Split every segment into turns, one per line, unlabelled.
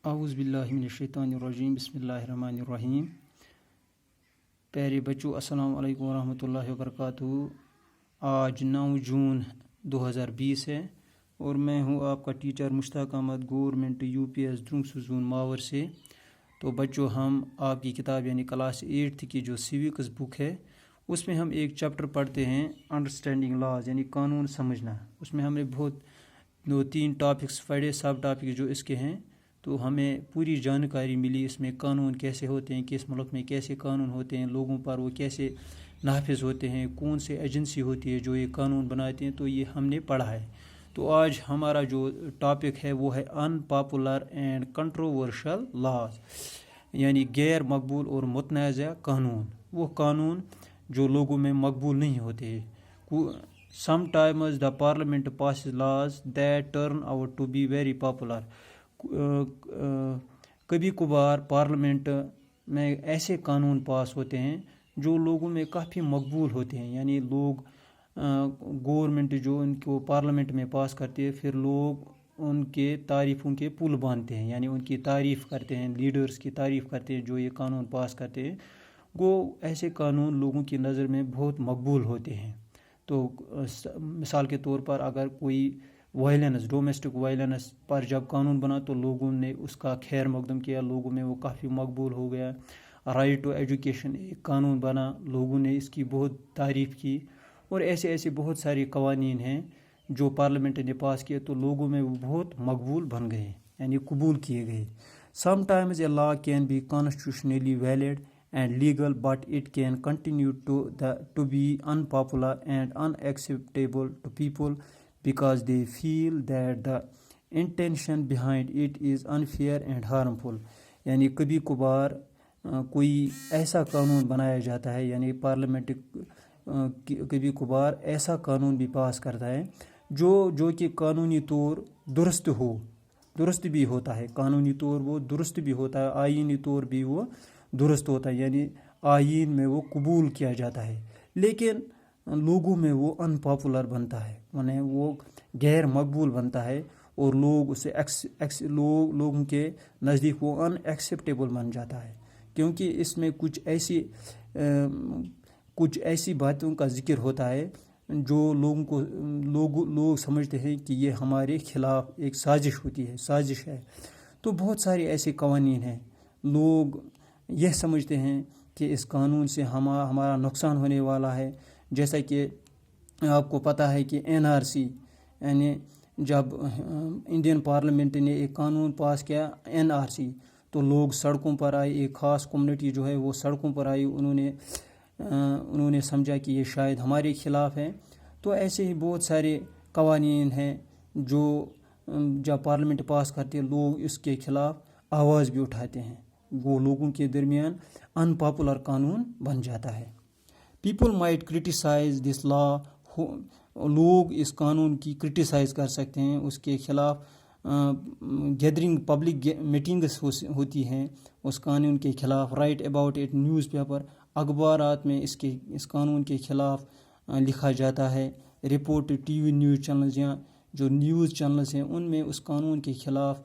اعوذ باللہ من الشیطان الرجیم بسم اللہ الرحمن الرحیم. پیارے بچوں، السلام علیکم ورحمۃ اللہ وبرکاتہ. آج 9 جون 2020 ہے اور میں ہوں آپ کا ٹیچر مشتاق Ahmad, government UPS درونگ zone Mawar سے. تو بچوں، ہم آپ کی کتاب یعنی کلاس 8 کی جو سیوکس بک ہے اس میں ہم ایک چیپٹر پڑھتے ہیں، انڈرسٹینڈنگ لاز یعنی قانون سمجھنا. اس میں ہم نے 2-3 ٹاپکس پڑھے، سب ٹاپک جو اس کے ہیں، تو ہمیں پوری جانکاری ملی اس میں قانون کیسے ہوتے ہیں، کس ملک میں کیسے قانون ہوتے ہیں، لوگوں پر وہ کیسے نافذ ہوتے ہیں، کون سے ایجنسی ہوتی ہے جو یہ قانون بناتے ہیں. تو یہ ہم نے پڑھا ہے. تو آج ہمارا جو ٹاپک ہے وہ ہے ان پاپولر اینڈ کنٹروورشل لاز یعنی غیر مقبول اور متنازع قانون. وہ قانون جو لوگوں میں مقبول نہیں ہوتے. Sometimes the parliament passes laws that turn out to be very popular. کبھی کبھار پارلیمنٹ میں ایسے قانون پاس ہوتے ہیں جو لوگوں میں کافی مقبول ہوتے ہیں، یعنی لوگ گورنمنٹ جو ان کو پارلیمنٹ میں پاس کرتے ہیں، پھر لوگ ان کے تعریفوں کے پل باندھتے ہیں، یعنی ان کی تعریف کرتے ہیں، لیڈرز کی تعریف کرتے ہیں جو یہ قانون پاس کرتے ہیں. وہ ایسے قانون لوگوں کی نظر میں بہت مقبول ہوتے ہیں. تو مثال کے طور پر اگر کوئی ڈومیسٹک وائلنس پر جب قانون بنا تو لوگوں نے اس کا خیر مقدم کیا، لوگوں میں وہ کافی مقبول ہو گیا. رائٹ ٹو ایجوکیشن ایک قانون بنا، لوگوں نے اس کی بہت تعریف کی. اور ایسے بہت سارے قوانین ہیں جو پارلیمنٹ نے پاس کیے تو لوگوں میں وہ بہت مقبول بن گئے، یعنی قبول کیے گئے. Sometimes a law can be constitutionally valid and legal, but it can continue to be unpopular and unacceptable to people because they feel that the intention behind it is unfair and harmful. یعنی کبھی کبھار کوئی ایسا قانون بنایا جاتا ہے، یعنی پارلیمنٹ کبھی کبھار ایسا قانون بھی پاس کرتا ہے جو کہ قانونی طور درست بھی ہوتا ہے، قانونی طور وہ درست بھی ہوتا ہے، آئینی طور بھی وہ درست ہوتا ہے، یعنی آئین میں وہ قبول کیا جاتا ہے، لیکن لوگوں میں وہ ان پاپولر بنتا ہے، یعنی وہ غیر مقبول بنتا ہے اور لوگ اسے لوگوں کے نزدیک وہ ان ایکسیپٹیبل بن جاتا ہے، کیونکہ اس میں کچھ ایسی باتوں کا ذکر ہوتا ہے جو لوگ سمجھتے ہیں کہ یہ ہمارے خلاف ایک سازش ہے. تو بہت سارے ایسے قوانین ہیں، لوگ یہ سمجھتے ہیں کہ اس قانون سے ہمارا نقصان ہونے والا ہے. جیسا کہ آپ کو پتہ ہے کہ NRC یعنی جب انڈین پارلیمنٹ نے ایک قانون پاس کیا NRC تو لوگ سڑکوں پر آئے، ایک خاص کمیونٹی جو ہے وہ سڑکوں پر آئی، انہوں نے سمجھا کہ یہ شاید ہمارے خلاف ہے. تو ایسے ہی بہت سارے قوانین ہیں جو جب پارلیمنٹ پاس کرتے لوگ اس کے خلاف آواز بھی اٹھاتے ہیں، وہ لوگوں کے درمیان ان پاپولر قانون بن جاتا ہے. پیپل مائٹ کرٹیسائز دس لا. لوگ اس قانون کی کرٹیسائز کر سکتے ہیں، اس کے خلاف گیدرنگ پبلک میٹنگز ہوتی ہیں اس قانون کے خلاف. Right about it news paper, اخبارات میں اس قانون کے خلاف لکھا جاتا ہے. رپورٹ TV نیوز چینلز یا جو نیوز چینلز ہیں ان میں اس قانون کے خلاف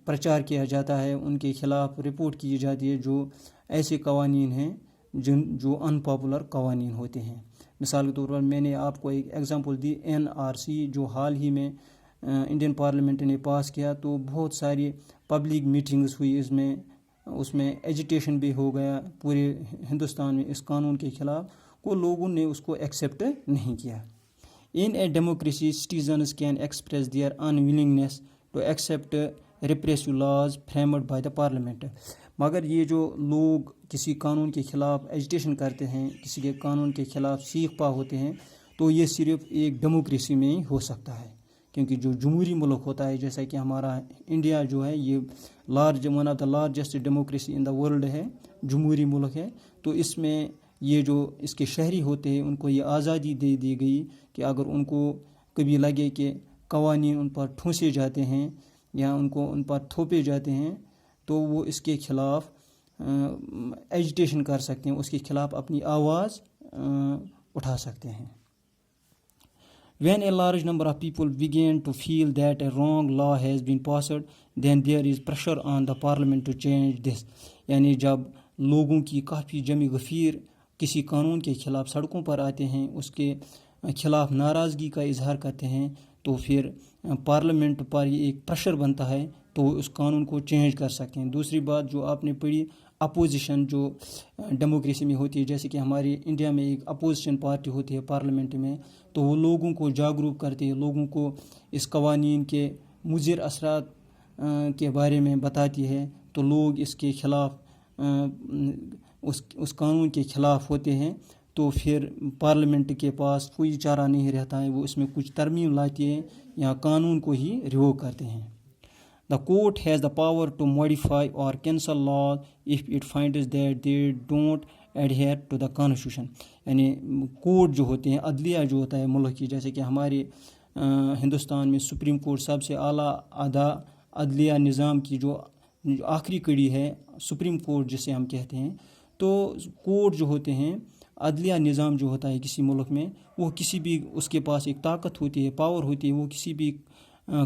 پرچار کیا جاتا ہے، ان کے خلاف رپورٹ کی جاتی ہے جو ایسے قوانین ہیں جو ان پاپولر قوانین ہوتے ہیں. مثال کے طور پر میں نے آپ کو ایک ایگزامپل دی NRC جو حال ہی میں انڈین پارلیمنٹ نے پاس کیا. تو بہت ساری پبلک میٹنگز ہوئی اس میں ایجیٹیشن بھی ہو گیا پورے ہندوستان میں اس قانون کے خلاف، کو لوگوں نے اس کو ایکسیپٹ نہیں کیا. In a democracy, citizens can express their unwillingness to accept repressive laws framed by the parliament. مگر یہ جو لوگ کسی قانون کے خلاف ایجیٹیشن کرتے ہیں، کسی کے قانون کے خلاف سیخ پا ہوتے ہیں، تو یہ صرف ایک ڈیموکریسی میں ہی ہو سکتا ہے، کیونکہ جو جمہوری ملک ہوتا ہے جیسا کہ ہمارا انڈیا جو ہے یہ one of the largest democracy in the world ہے، جمہوری ملک ہے. تو اس میں یہ جو اس کے شہری ہوتے ہیں ان کو یہ آزادی دے دی گئی کہ اگر ان کو کبھی لگے کہ قوانین ان پر ٹھونسے جاتے ہیں یا ان پر تھوپے جاتے ہیں تو وہ اس کے خلاف ایجیٹیشن کر سکتے ہیں، اس کے خلاف اپنی آواز اٹھا سکتے ہیں. When a large number of people begin to feel that a wrong law has been passed, then there is pressure on the parliament to change this. یعنی جب لوگوں کی کافی جمع غفیر کسی قانون کے خلاف سڑکوں پر آتے ہیں، اس کے خلاف ناراضگی کا اظہار کرتے ہیں، تو پھر پارلیمنٹ پر یہ ایک پریشر بنتا ہے تو اس قانون کو چینج کر سکتے ہیں. دوسری بات جو آپ نے پڑھی، اپوزیشن جو ڈیموکریسی میں ہوتی ہے، جیسے کہ ہمارے انڈیا میں ایک اپوزیشن پارٹی ہوتی ہے پارلیمنٹ میں، تو وہ لوگوں کو جاگروک کرتے ہیں، لوگوں کو اس قوانین کے مضر اثرات کے بارے میں بتاتی ہے، تو لوگ اس کے خلاف اس قانون کے خلاف ہوتے ہیں. تو پھر پارلیمنٹ کے پاس کوئی چارہ نہیں رہتا ہے، وہ اس میں کچھ ترمیم لاتی ہے یا قانون کو ہی ریووک کرتے ہیں. The court has the power to modify or cancel laws if it finds that they don't adhere to the constitution. یعنی کورٹ جو ہوتے ہیں، عدلیہ جو ہوتا ہے ملک کی، جیسے کہ ہمارے ہندوستان میں سپریم کورٹ سب سے اعلیٰ عدلیہ نظام کی جو آخری کڑی ہے، سپریم کورٹ جسے ہم کہتے ہیں. تو کورٹ جو ہوتے ہیں، عدلیہ نظام جو ہوتا ہے کسی ملک میں، وہ کسی بھی اس کے پاس ایک طاقت ہوتی ہے، پاور ہوتی ہے، وہ کسی بھی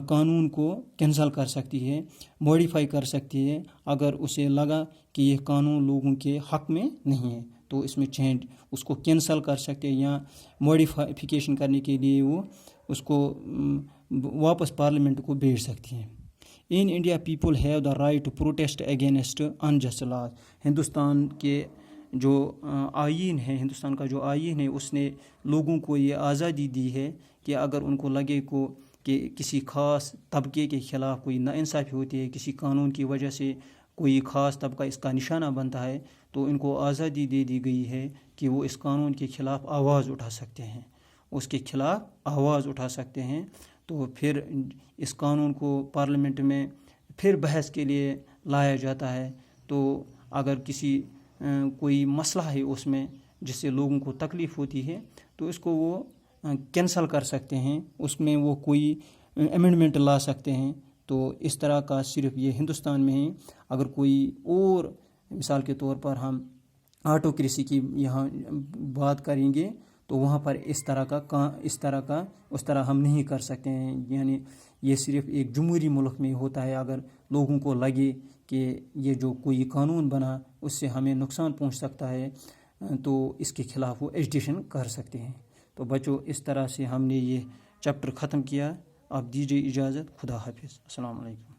قانون کو کینسل کر سکتی ہے، موڈیفائی کر سکتی ہے. اگر اسے لگا کہ یہ قانون لوگوں کے حق میں نہیں ہے تو اس میں چینج اس کو کینسل کر سکتے ہیں یا موڈیفیکیشن کرنے کے لیے وہ اس کو واپس پارلیمنٹ کو بھیج سکتی ہیں. In India, people have the right to protest against unjust laws. Hindustan کے جو آئین ہے، ہندوستان کا جو آئین ہے، اس نے لوگوں کو یہ آزادی دی ہے کہ اگر ان کو لگے کہ کسی خاص طبقے کے خلاف کوئی ناانصافی ہوتی ہے، کسی قانون کی وجہ سے کوئی خاص طبقہ اس کا نشانہ بنتا ہے، تو ان کو آزادی دے دی گئی ہے کہ وہ اس قانون کے خلاف آواز اٹھا سکتے ہیں، اس کے خلاف آواز اٹھا سکتے ہیں. تو پھر اس قانون کو پارلیمنٹ میں پھر بحث کے لیے لایا جاتا ہے. تو اگر کوئی مسئلہ ہے اس میں جس سے لوگوں کو تکلیف ہوتی ہے تو اس کو وہ کینسل کر سکتے ہیں، اس میں وہ کوئی امینڈمنٹ لا سکتے ہیں. تو اس طرح کا صرف یہ ہندوستان میں ہے. اگر کوئی اور مثال کے طور پر ہم آٹوکریسی کی یہاں بات کریں گے تو وہاں پر اس طرح ہم نہیں کر سکتے ہیں. یعنی یہ صرف ایک جمہوری ملک میں ہوتا ہے. اگر لوگوں کو لگے کہ یہ جو کوئی قانون بنا اس سے ہمیں نقصان پہنچ سکتا ہے تو اس کے خلاف وہ ایجیٹیشن کر سکتے ہیں. تو بچوں، اس طرح سے ہم نے یہ چیپٹر ختم کیا. آپ دیجیے اجازت. خدا حافظ. السلام علیکم.